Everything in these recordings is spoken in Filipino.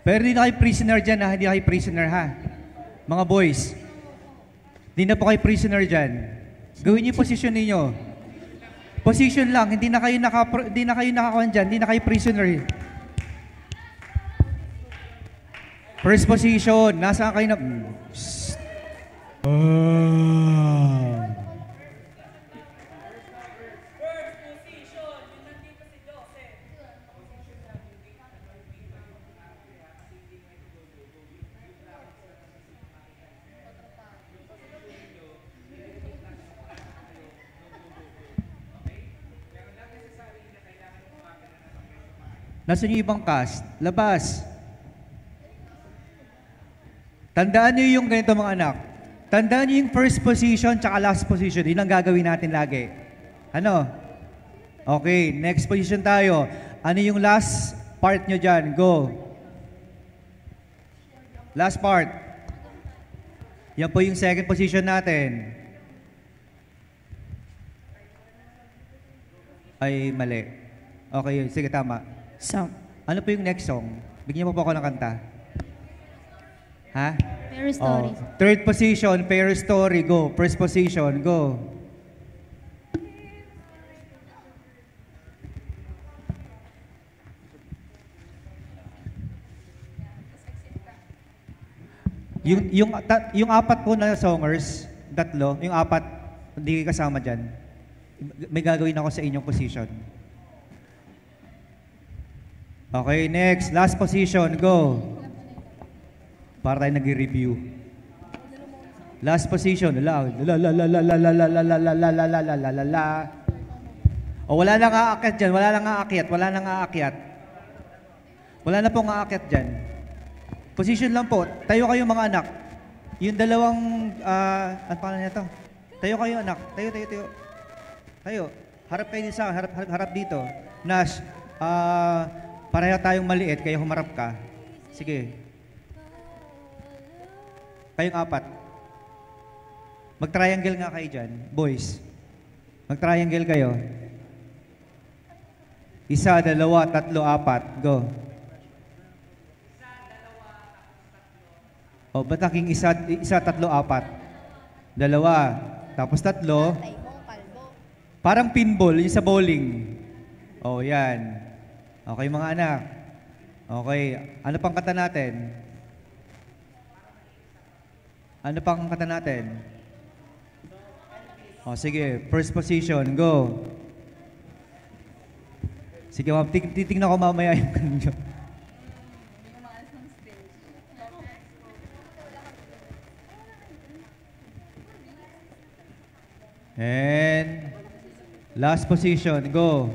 Pero hindi na kayo prisoner dyan ha, hindi na kayo prisoner ha. Mga boys, hindi na po kayo prisoner dyan. Gawin niyo yung position ninyo. Position lang, hindi na kayo nakakuhan dyan, hindi na kayo prisoner. First position, nasaan kayo na... Nasaan yung ibang cast? Labas. Tandaan niyo yung ganito mga anak. Tandaan niyo yung first position tsaka last position. Yun ang gagawin natin lagi. Ano? Okay, next position tayo. Ano yung last part nyo dyan? Go. Last part. Yan po yung second position natin. Ay, mali. Okay, sige, tama. Song. Ano po yung next song? Bigyan mo po ako ng kanta. Ha? Fair Story. Oh, third position, Fair Story. Go. First position, go. Yung apat po na songers, tatlo, yung apat, hindi kasama dyan. May gagawin ako sa inyong position. Okay, next. Last position. Go. Para tayo nag-review. Last position. O, wala nang aakyat dyan. Wala nang aakyat. Wala nang aakyat. Wala na pong aakyat dyan. Position lang po. Tayo kayo mga anak. Yung dalawang, ano pangalan nito? Tayo kayo anak. Tayo. Tayo. Harap kayo sa harap dito. Nash, pareho tayong maliit, kaya humarap ka. Sige. Kayong apat. Mag-triangle nga kayo dyan. Boys. Mag-triangle kayo. Isa, dalawa, tatlo, apat. Go. O, ba't aking isa, tatlo, apat? Dalawa. Tapos tatlo. Parang pinball, yung sa bowling. O, yan. Okay, mga anak. Okay. Ano pang kata natin? Ano pang kata natin? O, sige. First position. Go. Sige, titignan ko mamaya yung kanyo. And last position. Go.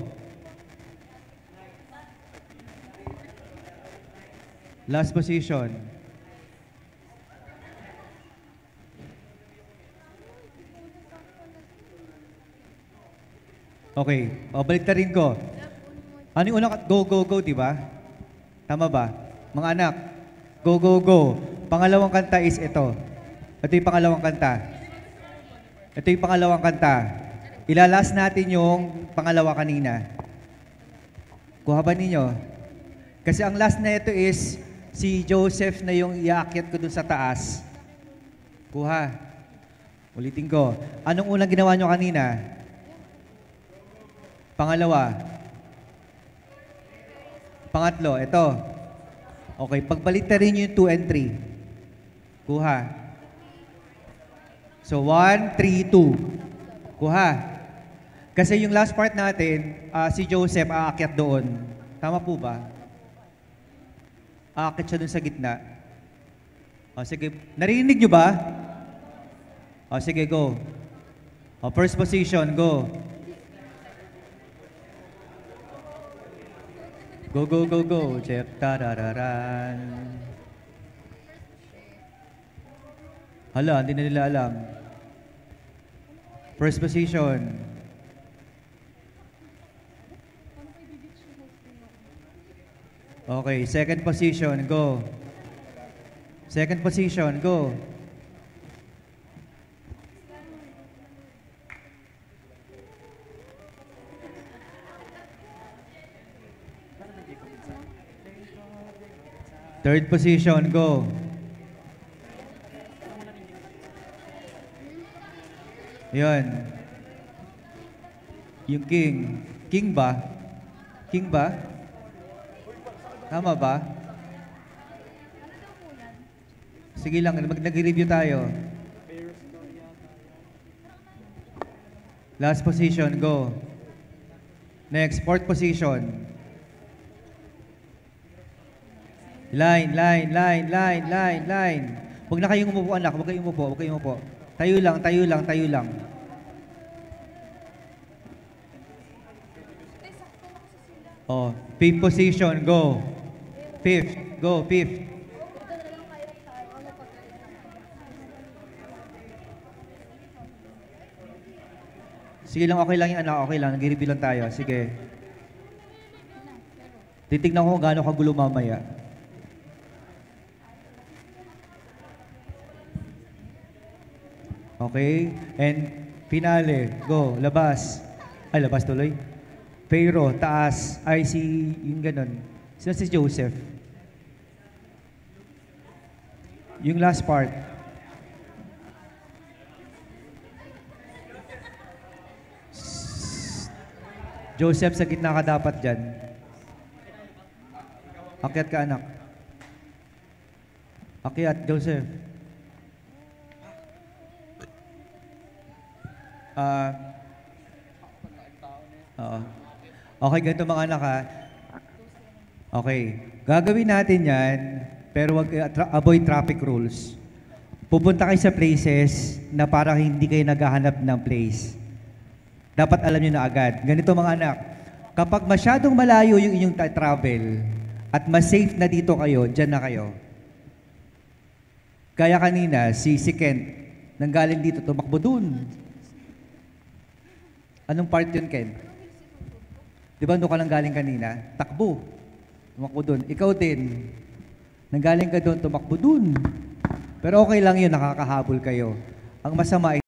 Last position. Okay. O, baliktarin ko. Ano yung unang? Go, go, go, di ba? Tama ba? Mga anak, go, go, go. Pangalawang kanta is ito. Ito yung pangalawang kanta. Ito yung pangalawang kanta. Ilalas natin yung pangalawa kanina. Kuha ba ninyo? Kasi ang last na ito is si Joseph na yung iakyat ko dun sa taas. Kuha. Ulitin ko. Anong unang ginawa nyo kanina? Pangalawa. Pangatlo, ito. Okay, pagbalik-tarin nyo yung 2 and 3. Kuha. So, 1, 3, 2. Kuha. Kasi yung last part natin, si Joseph aakyat doon. Tama po ba? Aakyat siya doon sa gitna. O, sige. Narinig nyo ba? O, sige, go. O, first position, go. Go, go, go, go. Check, tarararan. Hala, hindi na nila alam. First position. Okay, second position, go. Second position, go. Third position, go. Yun. Yung king. King ba? King ba? Tama ba? Sige lang, nag-review tayo. Last position, go. Next, fourth position. Line. Huwag na kayong umupo, anak. Huwag kayong umupo. Tayo lang. Oh, fifth position, go. Fifth. Sige lang, okay lang yung anak. Okay lang, nag-review lang tayo. Sige. Titignan ko kung gaano kagulo mamaya. Okay? And finale. Go. Labas. Ay, labas tuloy. Pero, taas. Ay, yung ganun. Sino si Joseph? Yung last part. Joseph, sa gitna ka dapat dyan. Akyat ka, anak. Akyat, Joseph. Okay, ganito mga anak ha. Okay, gagawin natin yan, pero wag avoid traffic rules. Pupunta kayo sa places na parang hindi kayo naghahanap ng place. Dapat alam nyo na agad. Ganito mga anak, kapag masyadong malayo yung inyong travel at mas safe na dito kayo, dyan na kayo. Kaya kanina, si Kent, nanggaling dito, tumakbo dun. Anong part yun, Ken? Di ba doon ka nanggaling kanina? Takbo. Tumakbo dun. Ikaw din. Nanggaling ka doon, tumakbo dun. Pero okay lang yun, nakakahabol kayo. Ang masama